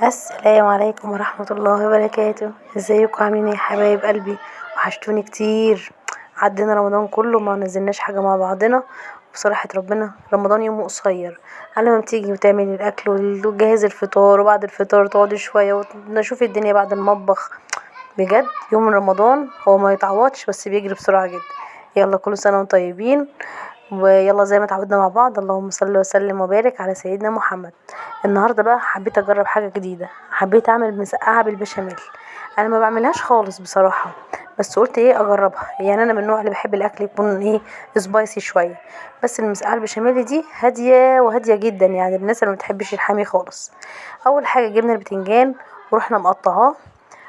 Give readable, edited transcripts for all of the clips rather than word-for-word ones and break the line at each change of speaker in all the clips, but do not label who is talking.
السلام عليكم ورحمة الله وبركاته. ازيكم عاملين ايه يا حبايب قلبي؟ وحشتوني كتير. عدينا رمضان كله ما نزلناش حاجة مع بعضنا. بصراحة ربنا رمضان يومه قصير. على ما بتيجي وتعملي الاكل وتجهزي الفطار وبعد الفطار تقعدي شوية ونشوف الدنيا بعد المطبخ. بجد يوم رمضان هو ما يتعوضش بس بيجري بسرعة جدا. يلا كل سنة وانتم طيبين. ويلا زي ما اتعودنا مع بعض، اللهم صل وسلم وبارك على سيدنا محمد. النهارده بقى حبيت اجرب حاجه جديده، حبيت اعمل مسقعه بالبشاميل. انا ما بعملهاش خالص بصراحه، بس قلت ايه اجربها. يعني انا من النوع اللي بحب الاكل يكون ايه، سبايسي شويه. بس المسقعه البشاميل دي هاديه وهاديه جدا، يعني الناس اللي ما بتحبش الحامي خالص. اول حاجه جبنا البتنجان ورحنا مقطعاه.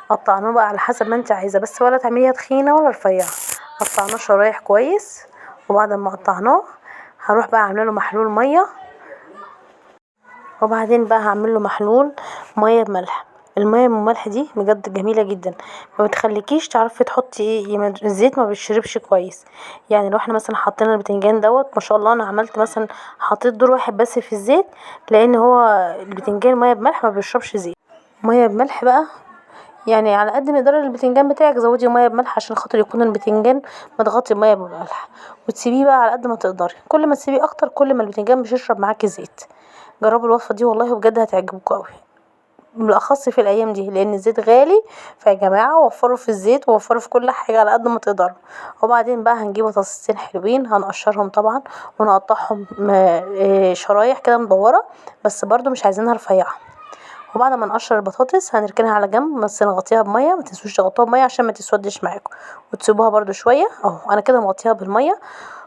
قطعناه بقى على حسب ما انت عايزه، بس ولا تعمليها تخينه ولا رفيعه. قطعناه شرايح كويس. وبعد ما قطعناه هروح بقى عامله له محلول ميه. وبعدين بقى هعمل له محلول ميه بملح. الميه بالملح دي بجد جميله جدا. ما بتخليكيش تعرفي تحطي ايه، الزيت ما بيشربش كويس. يعني لو احنا مثلا حطينا البتنجان دوت، ما شاء الله انا عملت مثلا حطيت دور واحد بس في الزيت، لان هو البتنجان ميه بملح ما بيشربش زيت. ميه بملح بقى، يعني على قد مقدار البتنجان بتاعك زودي ميه بملح عشان خاطر يكون البتنجان متغطي ميه بملح. وتسيبيه بقى على قد ما تقدري، كل ما تسيبيه اكتر كل ما البتنجان مش هيشرب معاكي زيت. جربوا الوصفه دي والله بجد هتعجبكم قوي، بالاخص في الايام دي لان الزيت غالي. فيا جماعه وفروا في الزيت ووفروا في كل حاجه على قد ما تقدروا. وبعدين بقى هنجيب بطاطستين حلوين هنقشرهم طبعا، ونقطعهم شرايح كده مدوره، بس برضو مش عايزينها رفيعه. وبعد ما نقشر البطاطس هنركنها على جنب، بس نغطيها بميه، ما تنسوش تغطوها بميه عشان ما تسودش معاكم. وتسيبوها برضو شويه اهو، انا كده مغطيها بالميه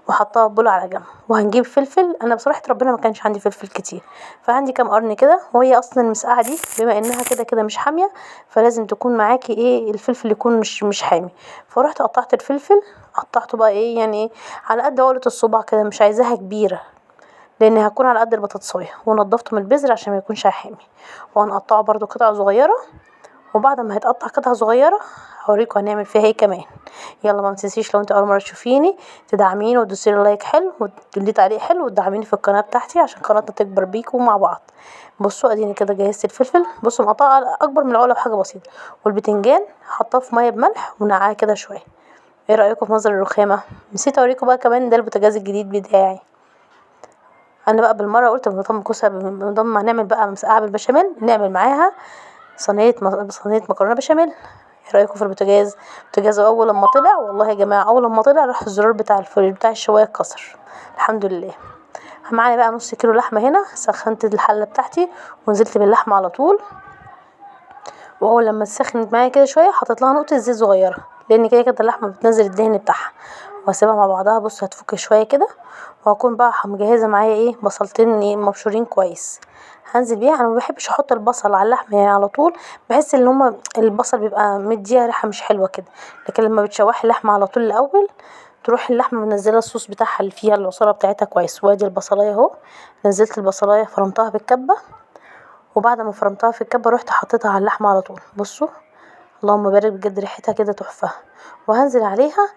وحطها في بول على جنب. وهنجيب فلفل، انا بصراحه ربنا ما كانش عندي فلفل كتير، فعندي كام قرن كده. وهي اصلا المسقعه دي بما انها كده كده مش حاميه، فلازم تكون معاكي ايه الفلفل يكون مش حامي. فرحت قطعت الفلفل، قطعته بقى ايه يعني ايه، على قد عقله الصباع كده، مش عايزاها كبيره لان هكون على قد البطاطسايه. ونضفته من البذر عشان ما يكونش حامي. وهنقطعه برضو قطع صغيره. وبعد ما هيتقطع قطع صغيره هوريكم هنعمل فيها ايه كمان. يلا ما تنسيش لو انت اول مره تشوفيني تدعميني وتدوسيلي لايك حلو وتدي تعليق حلو وتدعميني في القناه بتاعتي عشان قناتنا تكبر بيكم مع بعض. بصوا اديني كده جهزت الفلفل، بصوا مقطعه اكبر من العقله بحاجه بسيطه. والبتنجان حطاه في ميه بملح ونقعاه كده شويه. ايه رايكم في منظر الرخامه؟ نسيت اوريكم بقى كمان ده البوتاجاز الجديد بتاعي. انا بقى بالمره قلت بدل كوسه، بدل ما نعمل بقى مسقعه بالبشاميل نعمل معاها صينيه مكرونه بشاميل. ايه رايكم في البوتاجاز؟ البوتاجاز اول لما طلع والله يا جماعه، اول لما طلع راح الزرار بتاع بتاع الشوايه اتكسر. الحمد لله. معايا بقى نص كيلو لحمه هنا، سخنت الحله بتاعتي ونزلت باللحمه على طول. واول لما سخنت معايا كده شويه حطيت لها نقطه زيت صغيره، لان كده كده اللحمه بتنزل الدهن بتاعها. واسيبها مع بعضها، بص هتفك شويه كده. وهكون بقى مجهزه معايا ايه بصلتين ايه مبشورين كويس. هنزل بيها. انا ما بحبش احط البصل على اللحمه يعني على طول، بحس ان هما البصل بيبقى مديها ريحه مش حلوه كده. لكن لما بتشوحي اللحمه على طول الاول، تروح اللحمه منزله الصوص بتاعها اللي فيها العصاره بتاعتها كويس. وادي البصلايه اهو، نزلت البصلايه فرمتها بالكبه. وبعد ما فرمتها في الكبه رحت حطيتها على اللحمه على طول. بصوا اللهم بارك، بجد ريحتها كده تحفه. وهنزل عليها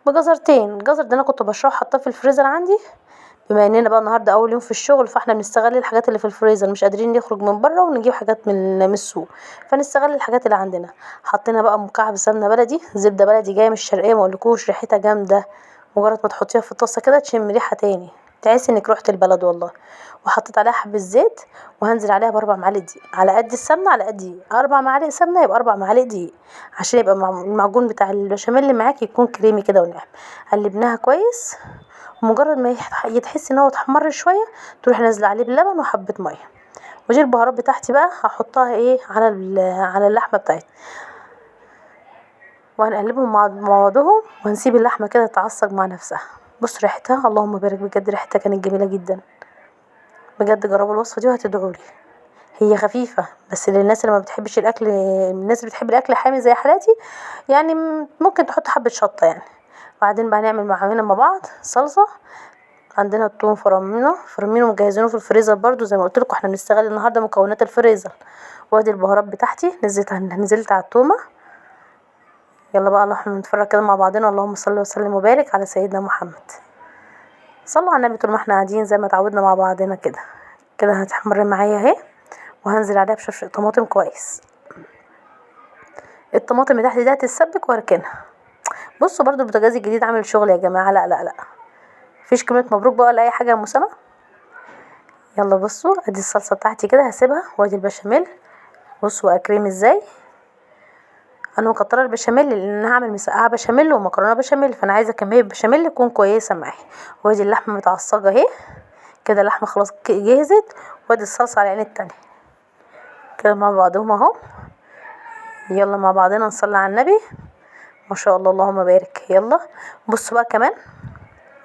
بجزرتين. الجزر ده انا كنت بشرحه حطاه في الفريزر عندي، بما اننا بقى النهارده اول يوم في الشغل فاحنا بنستغل الحاجات اللي في الفريزر، مش قادرين نخرج من بره ونجيب حاجات من السوق، فنستغل الحاجات اللي عندنا. حطينا بقى مكعب سمنه بلدي، زبده بلدي جايه من الشرقيه، ما اقولكوش ريحتها جامده. مجرد ما تحطيها في الطاسه كده تشم ريحه تاني، تحسي انك رحت البلد والله. وحطيت عليها حبه زيت. وهنزل عليها باربع معالق دقيق، على قد السمنه على قد دقيق. 4 معالق سمنه يبقى 4 معالق دقيق، عشان يبقى المعجون بتاع البشاميل اللي معاكي يكون كريمي كده وناعم. قلبناها كويس. ومجرد ما يتحس ان هو اتحمر شويه، تروح نازله عليه بلبن وحبه ميه. ودي البهارات بتاعتي بقى هحطها ايه على على اللحمه بتاعتي. وهنقلبهم مع بعضهم وهنسيب اللحمه كده تتعصج مع نفسها. بص ريحتها اللهم بارك، بجد ريحتها كانت جميله جدا. بجد جربوا الوصفه دي وهتدعوا لي. هي خفيفه بس للناس اللي ما بتحبش الاكل، الناس اللي بتحب الاكل حامي زي حالاتي يعني ممكن تحط حبه شطه يعني. بعدين بقى نعمل معانا مع بعض صلصه. عندنا الثوم فرمينه ومجهزينه في الفريزر برضو زي ما قلت لكم، احنا بنستغل النهارده مكونات الفريزر. وادي البهارات بتاعتي نزلت على التومه. يلا بقى احنا نتفرج كده مع بعضنا، اللهم صل وسلم وبارك على سيدنا محمد. صلوا على النبي طول ما احنا قاعدين زي ما اتعودنا مع بعضنا كده. كده هتحمر معايا اهي. وهنزل عليها بشفشق طماطم كويس. الطماطم اللي تحت دي هتتسبك واركنها. بصوا برضو البوتاجاز الجديد عامل شغل يا جماعه. لا لا لا، مفيش كلمه مبروك بقى ولا اي حاجه يا مسامه. يلا بصوا ادي الصلصه بتاعتي كده هسيبها، وادي البشاميل. بصوا بقى كريم ازاي. انا مكتره البشاميل لان انا هعمل مسقعه بشاميل ومكرونه بشاميل، فانا عايزه كميه بشاميل تكون كويسه معايا. وادي اللحمه متعصجه اهي كده، اللحمه خلاص جهزت. وادي الصلصه على العين التانية كده مع بعضهم اهو. يلا مع بعضنا نصلي على النبي. ما شاء الله اللهم بارك. يلا بصوا بقى كمان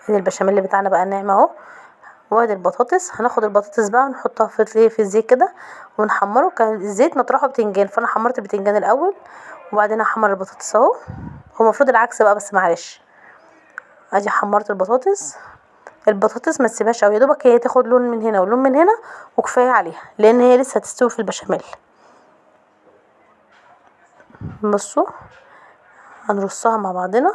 ادي البشاميل بتاعنا بقى ناعم اهو. وادي البطاطس، هناخد البطاطس بقى ونحطها في الزيت كده ونحمره. كان الزيت مطرحه بتنجان، فانا حمرت البتنجان الاول وبعدين هحمر البطاطس اهو. هو المفروض العكس بقى بس معلش. ادي حمرت البطاطس ما تسيبهاش قوي، يا دوبك هي تاخد لون من هنا ولون من هنا وكفايه عليها، لان هي لسه هتستوي في البشاميل. بصوا هنرصها مع بعضنا.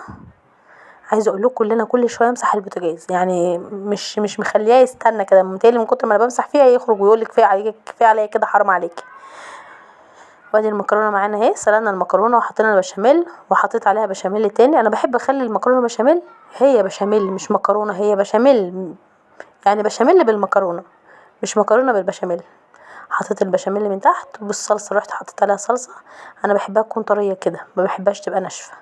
عايزه اقول لكم كلنا كل شويه امسح البوتاجاز، يعني مش مخلياه يستنى كده، متهيألي من كتر ما انا بمسح فيها يخرج ويقول لك كفايه عليك كفايه عليا كده، حرام عليكي. وادي المكرونه معانا اهي. سلقنا المكرونه وحطينا البشاميل وحطيت عليها بشاميل تاني. انا بحب اخلي المكرونه بشاميل، هي بشاميل مش مكرونه، هي بشاميل يعني بشاميل بالمكرونه مش مكرونه بالبشاميل. حطيت البشاميل من تحت وبالصلصه رحت حطيت عليها صلصه. انا بحبها تكون طريه كده، ما بحبهاش تبقى ناشفه.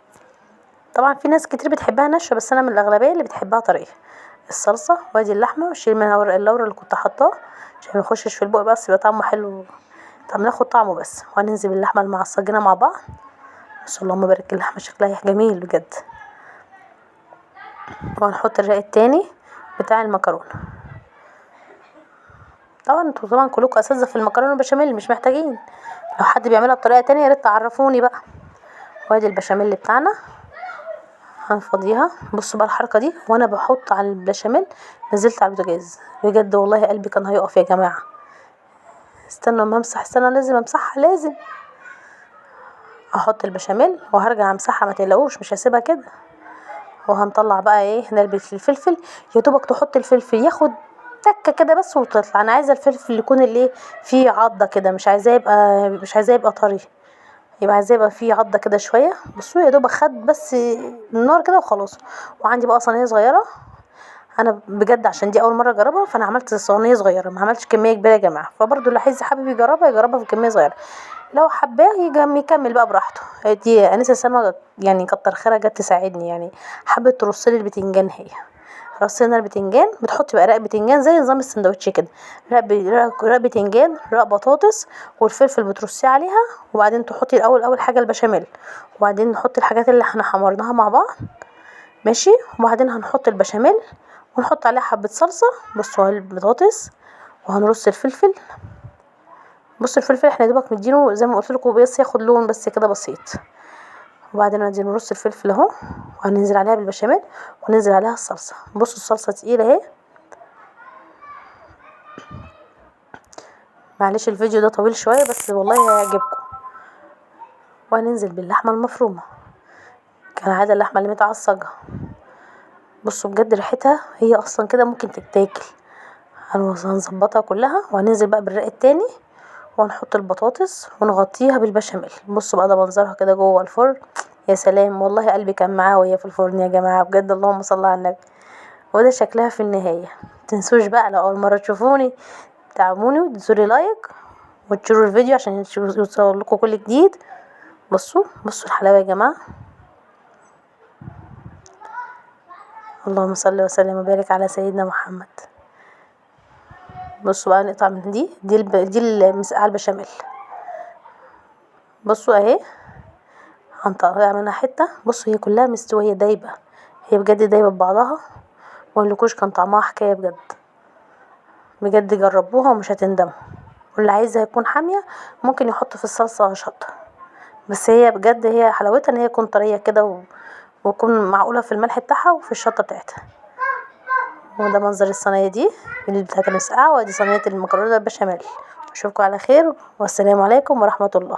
طبعا في ناس كتير بتحبها ناشفه بس انا من الاغلبيه اللي بتحبها طريه. الصلصه وادي اللحمه، واشيل منها ورق اللورا اللي كنت حاطاه عشان ما يخشش في البق بس يبقى طعمه حلو. طب ناخد طعمه بس. وهننزل باللحمه المعصجينه مع بعض. بس اللهم بارك، اللحمه شكلها جميل بجد. وهنحط الرق التاني بتاع المكرونه. طبعا انتوا طبعا كلكم اساتذه في المكرونه البشاميل مش محتاجين، لو حد بيعملها بطريقه تانية يا ريت تعرفوني بقى. وادي البشاميل بتاعنا هنفضيها. بصوا بقى الحركه دي وانا بحط على البشاميل نزلت على البوتاجاز، بجد والله قلبي كان هيقف يا جماعه. استنوا اما امسح، استنى لازم امسحها لازم. احط البشاميل وهرجع امسحها ما تقلقوش مش هسيبها كده. وهنطلع بقى ايه، نلبس الفلفل. يا دوبك تحط الفلفل ياخد تكه كده بس وتطلع. انا عايزه الفلفل يكون اللي فيه عضه كده، مش عايزاه يبقى طري، يبقى عايزاه يبقى فيه عضه كده شويه. بصوا يا دوب خد بس النار كده وخلاص. وعندي بقى صينيه صغيره، انا بجد عشان دي اول مره اجربها فانا عملت صينيه صغيره ما عملتش كميه كبيره يا جماعه. فبرضو اللي عايز حابب يجربها في كميه صغيره، لو حباه يكمل بقى براحته. دي انسه سما يعني كتر خيرها جت تساعدني، يعني حبت ترصلي البتنجان. هي رصينا البتنجان، بتحطي بقى رق بتنجان زي نظام السندوتش كده، رق بتنجان، رق بطاطس، والفلفل بترصيه عليها. وبعدين تحطي اول حاجه البشاميل، وبعدين نحط الحاجات اللي احنا حمرناها مع بعض ماشي. وبعدين هنحط البشاميل ونحط عليها حبه صلصه. بصوا البطاطس وهنرص الفلفل. بصوا الفلفل احنا دوبك مدينه زي ما قلت لكم بس ياخد لون بس كده بسيط. وبعدين ادي نرص الفلفل اهو، وهننزل عليها بالبشاميل وننزل عليها الصلصه. بصوا الصلصه تقيله اهي. معلش الفيديو ده طويل شويه بس والله هيعجبكم. وهننزل باللحمه المفرومه كالعاده، اللحمه اللي متعصجه. بصوا بجد ريحتها هي اصلا كده ممكن تتاكل. هنظبطها كلها وهننزل بقى بالرق التاني وهنحط البطاطس ونغطيها بالبشاميل. بصوا بقى ده منظرها كده جوه الفرن، يا سلام والله قلبي كان معاها وهي في الفرن يا جماعه بجد اللهم صل على النبي. وده شكلها في النهايه. متنسوش بقى لو اول مره تشوفوني تعموني وتدوسولي لايك وتشيروا الفيديو عشان يوصل لكم كل جديد. بصوا الحلاوه يا جماعه. اللهم صل وسلم وبارك على سيدنا محمد. بصوا بقى نقطع من دي المسقعه البشاميل. بصوا اهي هنطلع منها حته. بصوا هي كلها مستويه دايبه، هي بجد دايبه ببعضها. مقولكوش كان طعمها حكايه بجد. بجد جربوها ومش هتندموا. واللي عايزها يكون حاميه ممكن يحط في الصلصه شطه، بس هي بجد هي حلاوتها ان هي تكون طريه كده وتكون معقوله في الملح بتاعها وفي الشطه بتاعتها. وده منظر الصينيه دي اللي بتاعت المسقعه، ودي صينيه المكرونه البشاميل. اشوفكم على خير والسلام عليكم ورحمه الله.